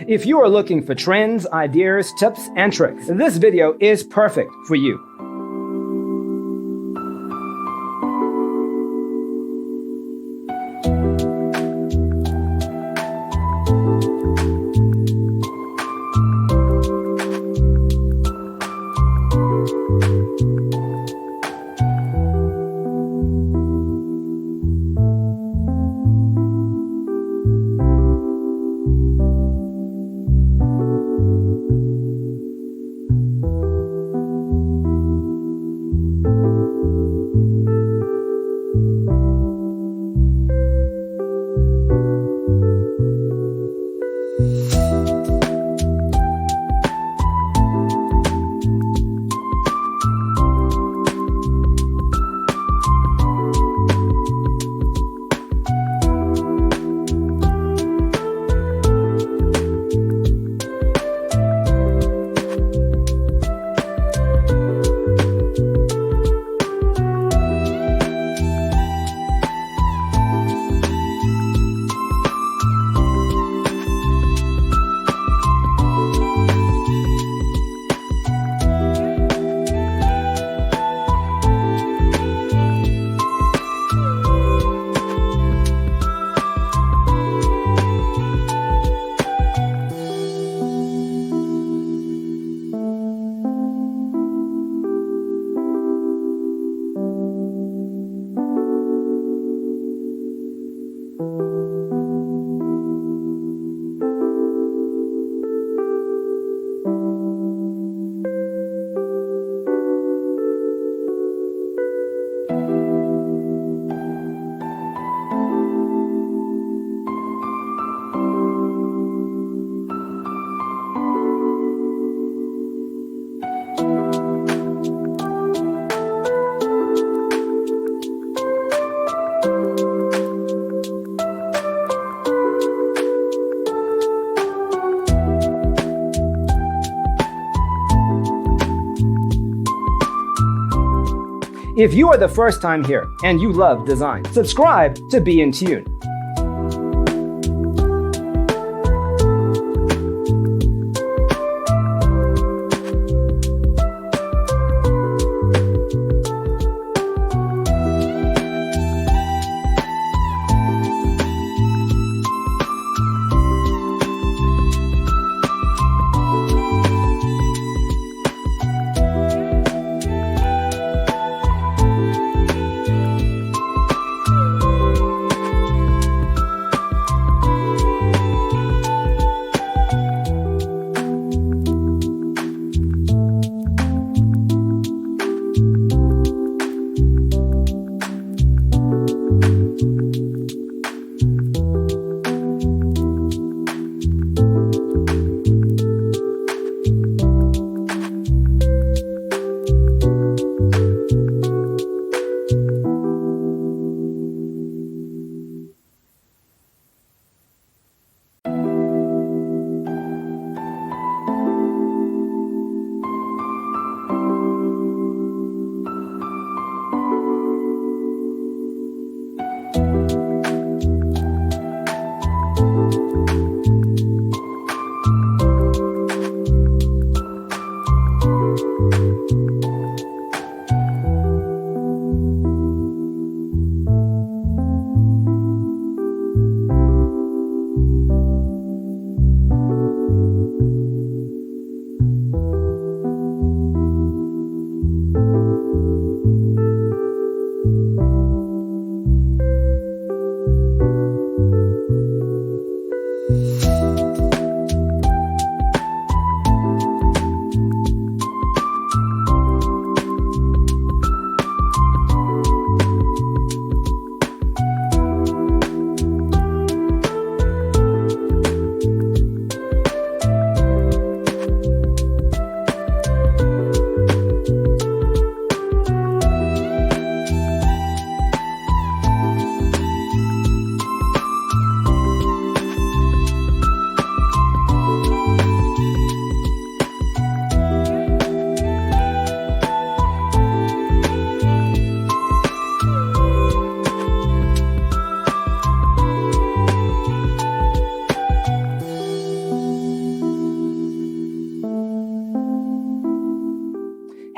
If you are looking for trends, ideas, tips, and tricks, this video is perfect for you. If you are the first time here and you love design, subscribe to Be in Tune.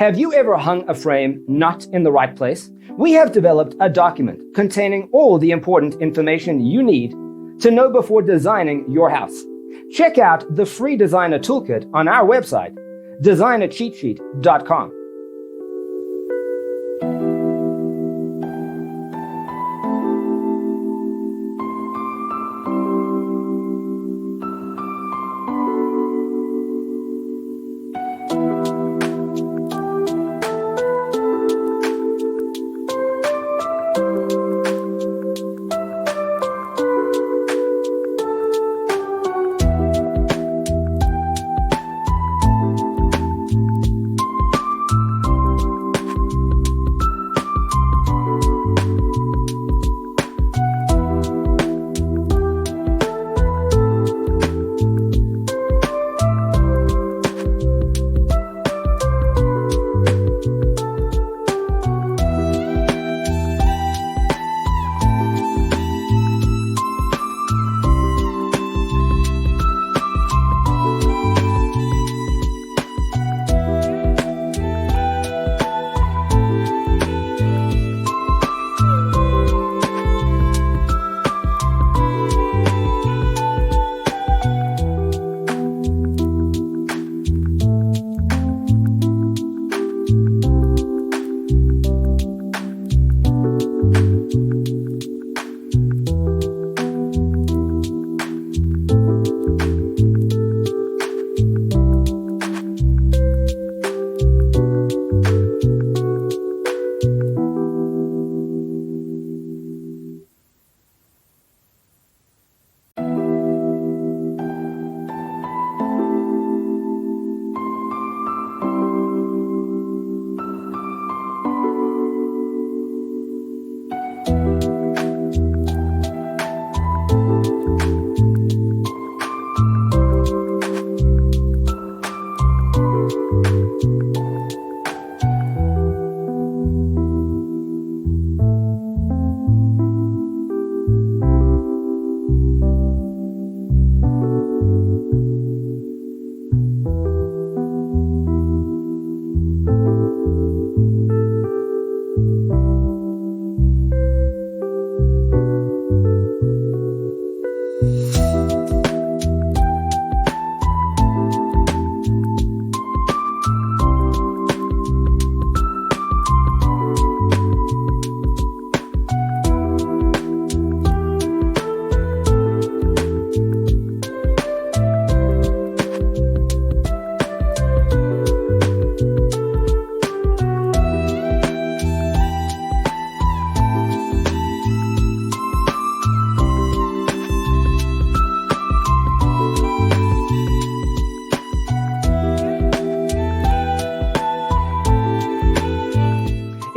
Have you ever hung a frame not in the right place? We have developed a document containing all the important information you need to know before designing your house. Check out the free designer toolkit on our website, designercheatsheet.com.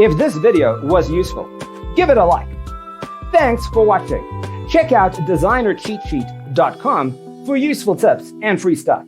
If this video was useful, give it a like. Thanks for watching. Check out designercheatsheet.com for useful tips and free stuff.